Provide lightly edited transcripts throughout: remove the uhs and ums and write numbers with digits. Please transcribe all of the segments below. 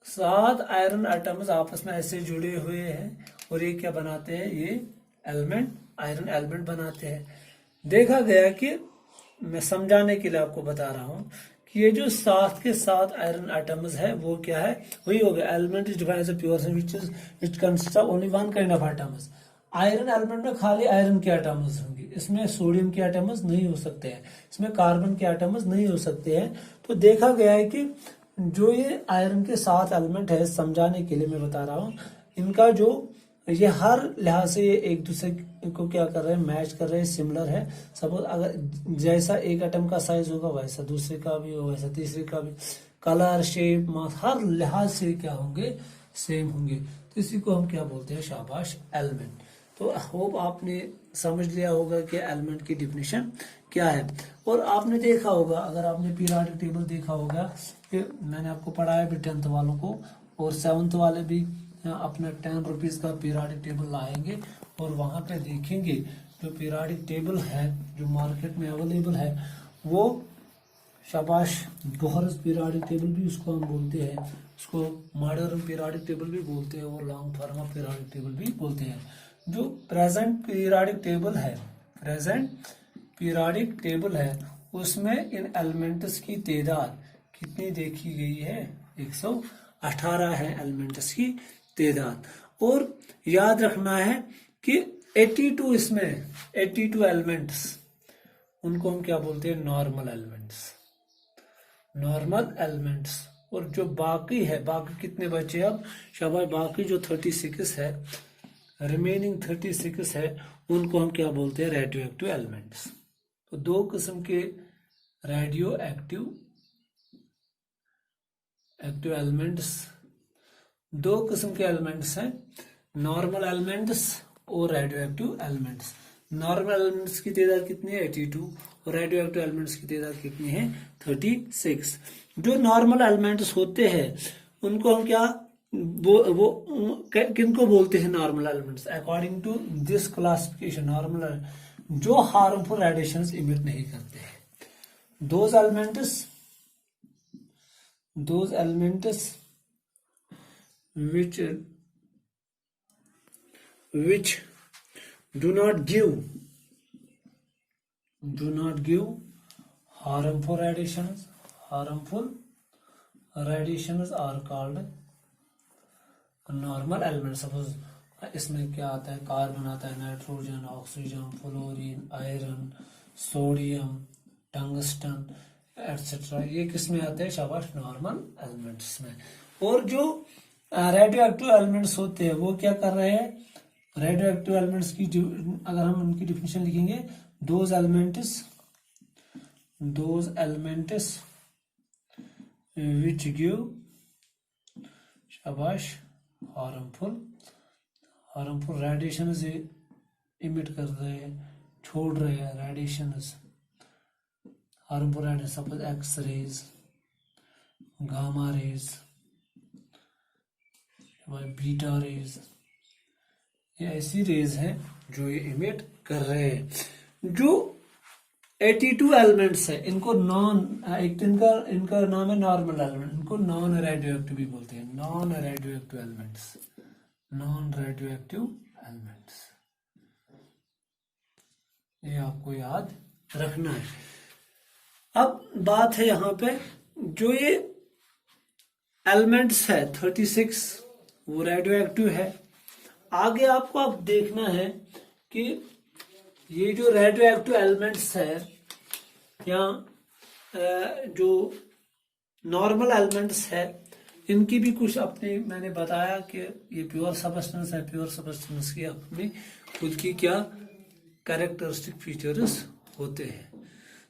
7 iron atoms आपस में ऐसे जुड़े हुए हैं और ये क्या बनाते हैं, ये एलिमेंट, आयरन एलिमेंट बनाते हैं। देखा गया कि मैं समझाने के लिए आपको बता रहा हूं कि ये जो 7 के 7 आयरन एटम्स है वो क्या है, वही हो गया element is defined as a pure which consist of only one kind of atoms. Iron element में खाली आयरन के एटम्स होंगे, इसमें सोडियम के एटम्स नहीं हो सकते हैं, इसमें कार्बन के एटम्स नहीं हो सकते हैं। तो देखा गया है कि जो ये आयरन के 7 एलिमेंट है, समझाने के लिए मैं बता रहा हूँ, इनका जो ये हर लिहाज से ये एक दूसरे को क्या कर रहे हैं, मैच कर रहे हैं, सिमिलर है। सपोज अगर जैसा एक एटम का साइज होगा वैसा दूसरे का भी होगा, वैसा तीसरे का भी, कलर, शेप, मास, हर लिहाज से क्या होंगे, सेम होंगे। तो इसी को हम क्या बोलते हैं, शाबाश एलिमेंट। तो होप आपने समझ लिया होगा कि एलिमेंट की डिफिनेशन क्या है। और आपने देखा होगा, अगर आपने पीरियोडिक टेबल देखा होगा कि मैंने आपको पढ़ाया भी 10th वालों को, और 7th वाले भी अपना 10 रुपीज का पीरियोडिक टेबल लाएंगे और वहां पे देखेंगे जो पीरियोडिक टेबल है जो मार्केट में अवेलेबल है वो शाबाश बोहरस पीरियोडिक टेबल भी उसको हम बोलते हैं, उसको मॉडर्न पीरियोडिक टेबल भी बोलते हैं और लॉन्ग फार्मा पीरियोडिक टेबल भी बोलते हैं। जो प्रेजेंट पीरियोडिक टेबल है, प्रेजेंट पीरियोडिक टेबल है, उसमें इन एलिमेंट्स की तादाद कितनी देखी गई है, 118 है एलिमेंट्स की तादाद। और याद रखना है कि 82 इसमें 82 एलिमेंट्स, उनको हम क्या बोलते हैं, नॉर्मल एलिमेंट्स, नॉर्मल एलिमेंट्स। और जो बाकी है, बाकी कितने बचे अब, शाबाश बाकी जो 36 है, रिमेनिंग 36 है, उनको हम क्या बोलते हैं, रेडियो एक्टिव एलिमेंट्स। तो दो किस्म के रेडियो एक्टिव एलिमेंट्स, दो किस्म के एलिमेंट्स हैं, नॉर्मल एलिमेंट्स और radio active elements. Normal elements की तादाद कितनी है, 82, और रेडियो एक्टिव एलिमेंट्स की तादाद कितनी है, 36। जो नॉर्मल एलिमेंट्स होते हैं उनको हम क्या वो किनको बोलते हैं, normal elements. According to this classification, normal जो हार्मफुल रेडिएशंस इमिट नहीं करते हैं, those elements which do not give harmful radiations are called normal elements। Suppose इसमें क्या आता है, कार्बन आता है, nitrogen, oxygen, fluorine, iron, sodium, tungsten etcetera, ये किस में आते हैं, शाबाश नॉर्मल एलिमेंट्स में। और जो रेडियो एक्टिव एलिमेंट्स होते हैं वो क्या कर रहे हैं, रेडियो एक्टिव एलिमेंट्स की अगर हम उनकी डिफिनेशन लिखेंगे, दोज एलिमेंट्स विच गिव, शाबाश हार्मफुल रेडिएशंस इमिट कर रहे हैं, छोड़ रहे हैं radiations, harmful radiation, suppose X rays, gamma rays, beta rays, ये ऐसी रेज है जो ये इमिट कर रहे हैं। जो 82 एलिमेंट्स है इनको इनका नाम है नॉर्मल एलिमेंट, इनको नॉन रेडियो एक्टिव भी बोलते हैं, नॉन रेडियो एक्टिव एलिमेंट्स, ये आपको याद रखना है। अब बात है यहाँ पे, जो ये एलिमेंट्स है 36 वो रेडियो एक्टिव है। आगे आपको अब देखना है कि ये जो रेडियो एक्टिव एलिमेंट्स है या जो नॉर्मल एलिमेंट्स है, इनकी भी कुछ अपनी, मैंने बताया कि ये प्योर सबस्टेंस है, प्योर सबस्टेंस की अपनी खुद की क्या कैरेक्टरिस्टिक फीचर्स होते हैं।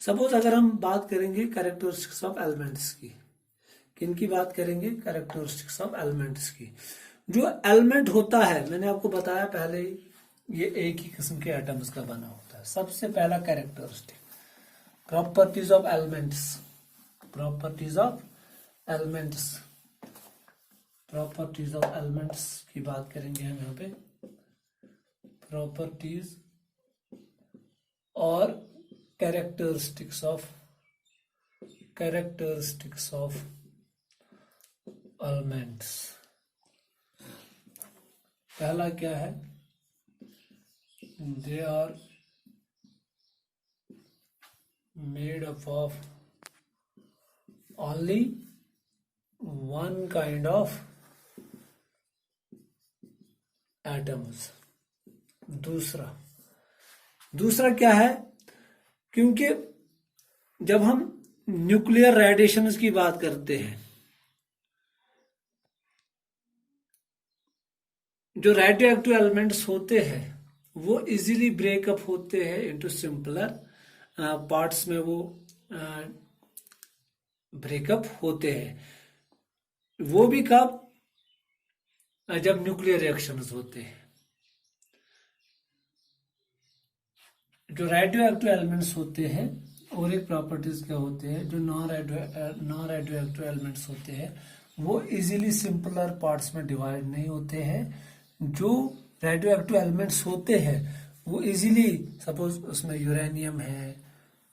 सपोज अगर हम बात करेंगे कैरेक्टरिस्टिक्स ऑफ एलिमेंट्स की, किनकी बात करेंगे, कैरेक्टरिस्टिक्स ऑफ एलिमेंट्स की। जो एलिमेंट होता है, मैंने आपको बताया पहले ही, ये एक ही किस्म के एटम्स का बना होता है। सबसे पहला कैरेक्टरिस्टिक, प्रॉपर्टीज ऑफ एलिमेंट्स की बात करेंगे हम यहाँ पे। प्रॉपर्टीज और कैरेक्टरिस्टिक्स ऑफ एलिमेंट्स। पहला क्या है, they are made up of only one kind of atoms. दूसरा क्या है, क्योंकि जब हम न्यूक्लियर रेडिएशंस की बात करते हैं, जो रेडियो एक्टिव एलिमेंट्स होते हैं वो इजीली ब्रेकअप होते हैं इनटू सिंपलर पार्ट्स में, वो ब्रेकअप होते हैं। वो भी कब, जब न्यूक्लियर रिएक्शंस होते हैं। जो रेडियो एक्टिव एलिमेंट्स होते हैं और एक प्रॉपर्टीज क्या होते हैं, जो नॉन रेडियो एक्टिव एलिमेंट्स होते हैं वो इजीली सिंपलर पार्ट्स में डिवाइड नहीं होते हैं। जो रेडियो एक्टिव एलिमेंट्स होते हैं वो इजीली, सपोज उसमें यूरेनियम है,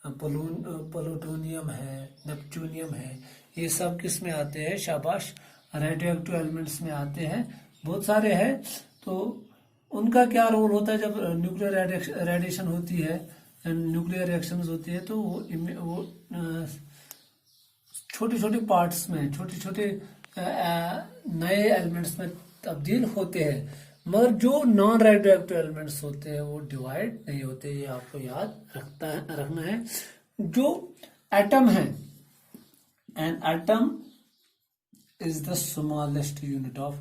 प्लूटोनियम है, नेपच्यूनियम है, ये सब किस में आते हैं, शाबाश, रेडियो एक्टिव एलिमेंट्स में आते हैं, बहुत सारे हैं। तो उनका क्या रोल होता है जब न्यूक्लियर रेडिएशन होती है, न्यूक्लियर रिएक्शंस होती है, तो वो छोटे छोटे पार्ट्स में, छोटे छोटे नए एलिमेंट्स में तब्दील होते हैं, मगर जो नॉन रेडियो एक्टिव एलिमेंट्स होते हैं वो डिवाइड नहीं होते। ये आपको याद रखना है। जो एटम है, an atom is the smallest unit of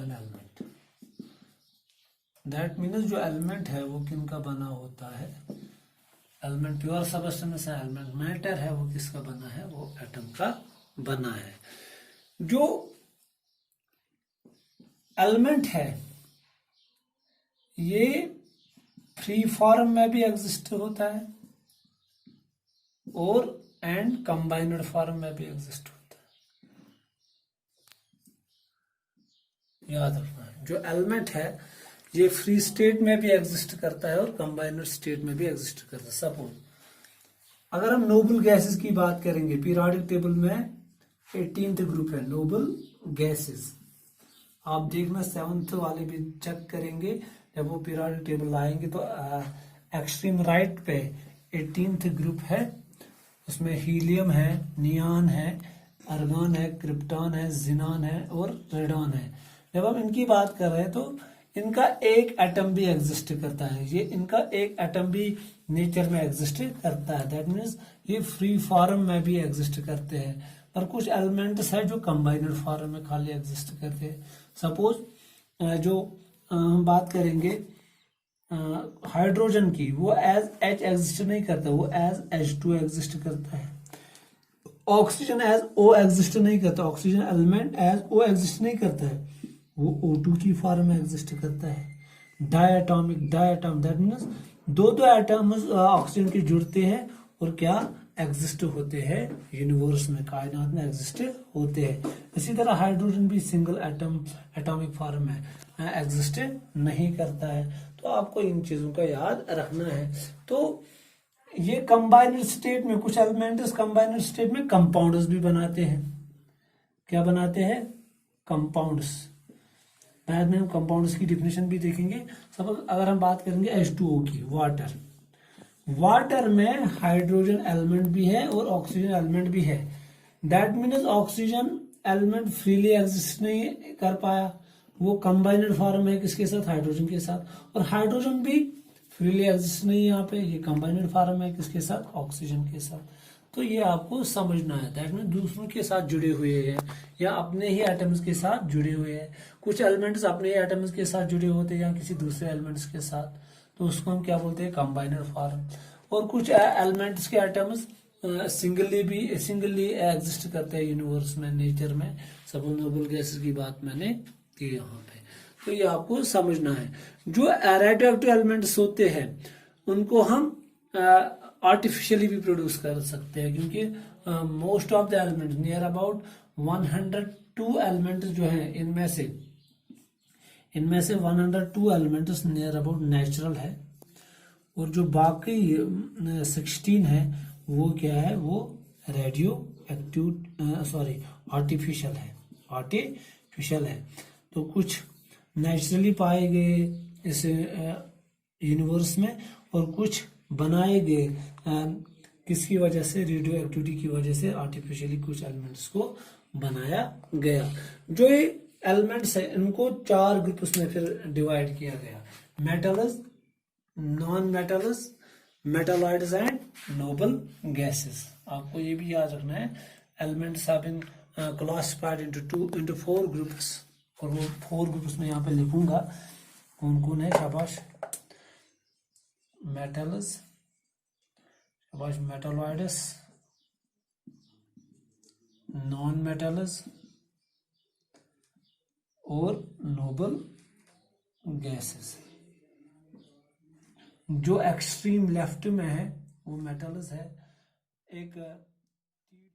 an element. That means जो एलिमेंट है वो किनका बना होता है, एलिमेंट प्योर सबस्टेंस है, एलिमेंट मैटर है, वो किसका बना है, वो एटम का बना है। जो एलिमेंट है ये फ्री फॉर्म में भी एग्जिस्ट होता है और एंड कंबाइनड फॉर्म में भी एग्जिस्ट होता है, याद रखना है। जो एलिमेंट है ये फ्री स्टेट में भी एग्जिस्ट करता है और कंबाइनड स्टेट में भी एग्जिस्ट करता है। सपोज अगर हम नोबल गैसेस की बात करेंगे, पीरियोडिक टेबल में 18th ग्रुप है नोबल गैसेस। आप देखना 7th वाले भी चेक करेंगे, जब वो पीरियोडिक टेबल लाएंगे तो एक्सट्रीम राइट पे 18th ग्रुप है, उसमें हीलियम है, नियान है, अर्गन है, क्रिप्टॉन है, जिनान है और रेडॉन है। जब हम इनकी बात कर रहे हैं तो इनका एक एटम भी एग्जिस्ट करता है, ये इनका एक एटम भी नेचर में एग्जिस्ट करता है। दैट मीन्स ये फ्री फॉर्म में भी एग्जिस्ट करते हैं। और कुछ एलिमेंट्स है जो कंबाइनड फॉर्म में खाली एग्जिस्ट करते हैं। सपोज जो हम बात करेंगे हाइड्रोजन की, वो एज H एग्जिस्ट नहीं करता, वो एज H2 एग्जिस्ट करता है। ऑक्सीजन एज O एग्जिस्ट नहीं करता, oxygen element as O exist नहीं करता है, वो O2 की फॉर्म में एग्जिस्ट करता है। डायटम, दैट मीन्स दो एटम ऑक्सीजन के जुड़ते हैं और क्या एग्जिस्ट होते हैं, यूनिवर्स में, कायनात में एग्जिस्ट होते हैं। इसी तरह हाइड्रोजन भी सिंगल एटॉमिक फॉर्म में एग्जिस्ट नहीं करता है। तो आपको इन चीजों का याद रखना है। तो ये कंबाइनड स्टेट में कुछ एलिमेंट्स कंबाइनड स्टेट में कंपाउंड्स भी बनाते हैं। क्या बनाते हैं, कंपाउंड्स। बाद में हम कंपाउंड्स की डिफिनेशन भी देखेंगे। सपोज अगर हम बात करेंगे H2O की, वाटर में हाइड्रोजन एलिमेंट भी है और ऑक्सीजन एलिमेंट भी है। That means oxygen element freely exist नहीं कर पाया, वो कंबाइनड फॉर्म है किसके साथ, हाइड्रोजन के साथ। और हाइड्रोजन भी फ्रीली एग्जिस्ट नहीं है यहाँ पे, ये कंबाइनड फॉर्म है किसके साथ, ऑक्सीजन के साथ। तो ये आपको समझना है। दैट मीन्स दूसरों के साथ जुड़े हुए हैं या अपने ही एटम्स के साथ जुड़े हुए हैं। कुछ एलिमेंट्स अपने ही एटम्स के साथ जुड़े होते हैं या किसी दूसरे एलिमेंट्स के साथ, तो उसको हम क्या बोलते हैं, कंबाइनड फॉर्म। और कुछ एलिमेंट्स के एटम्स सिंगली एग्जिस्ट करते हैं यूनिवर्स में, नेचर में। सब नोबल गैसेस की बात मैंने की यहाँ पे, तो ये आपको समझना है। जो रेडियो एक्टिव एलिमेंट्स होते हैं उनको हम आर्टिफिशियली भी प्रोड्यूस कर सकते हैं, क्योंकि most of the elements, near about 102 elements जो हैं, इनमें से 102 एलिमेंट्स नियर अबाउट नेचुरल है और जो बाकी 16 है वो क्या है, वो रेडियो एक्टिव सॉरी आर्टिफिशियल है। तो कुछ नेचुरली पाए गए इस यूनिवर्स में, और कुछ बनाए गए किसकी वजह से, रेडियो एक्टिविटी की वजह से आर्टिफिशियली कुछ एलिमेंट्स को बनाया गया। जो ये एलिमेंट्स है इनको 4 ग्रुप्स में फिर डिवाइड किया गया, metals, non metals, metalloids and noble gases. आपको ये भी याद रखना है, elements have been classified into 4 groups, और वो 4 ग्रुप्स में यहाँ पे लिखूंगा कौन कौन है। शाबाश, मेटल्स, शाबाश मेटालॉइड्स, नॉन मेटल्स और नोबल गैसेस। जो एक्सट्रीम लेफ्ट में है वो मेटल्स है, एक